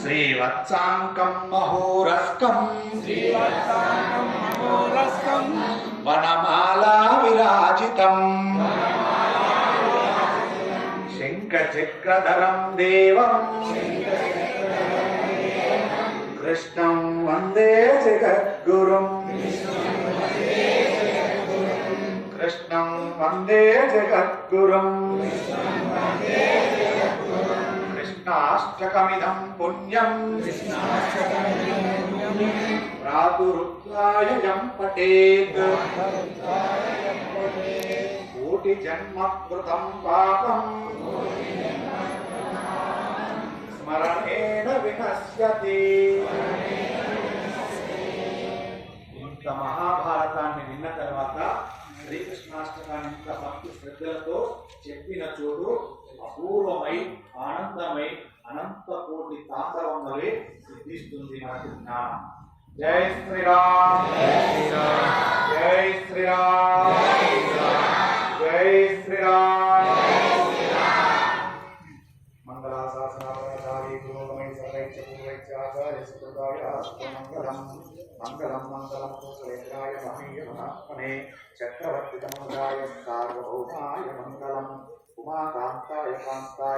श्रीवत्साङ्कं महोरस्कं वनमाला विराजितं शङ्खचक्रधरं देवं कृष्णं वन्दे जगद्गुरुं कृष्णं वन्दे जगद्गुरुं कृष्णाष्टकमिदं पुण्यं प्रातरुत्थाय पठेत् कोटिजन्मकृतं पापं स्मरणेन विनश्यति। ఇంత మహాభారతాన్ని విన్న తర్వాత శ్రీకృష్ణాష్టకాన్ని ఇంత భక్తి శ్రద్ధలతో చెప్పిన చోటు అపూర్వమై ఆనందమై అనంత కోటి తాండవం వలె సిద్ధిస్తుంది మనకు జ్ఞానం. జై శ్రీరామ్, జై శ్రీరామ్, జై శ్రీరామ్. మంగళాశాసనాచార్య పురోగమై సర్వైశ్చ పూర్వైశ్చ ఆచార్య సుకృతాయ మంగళం మంగళం మంగళం కుశలేంద్రాయ మహనీయ మహాత్మనే చక్రవర్తి తమోజాయ సార్వభౌమాయ మంగళం ఉమాకాంతాయ కాంతాయ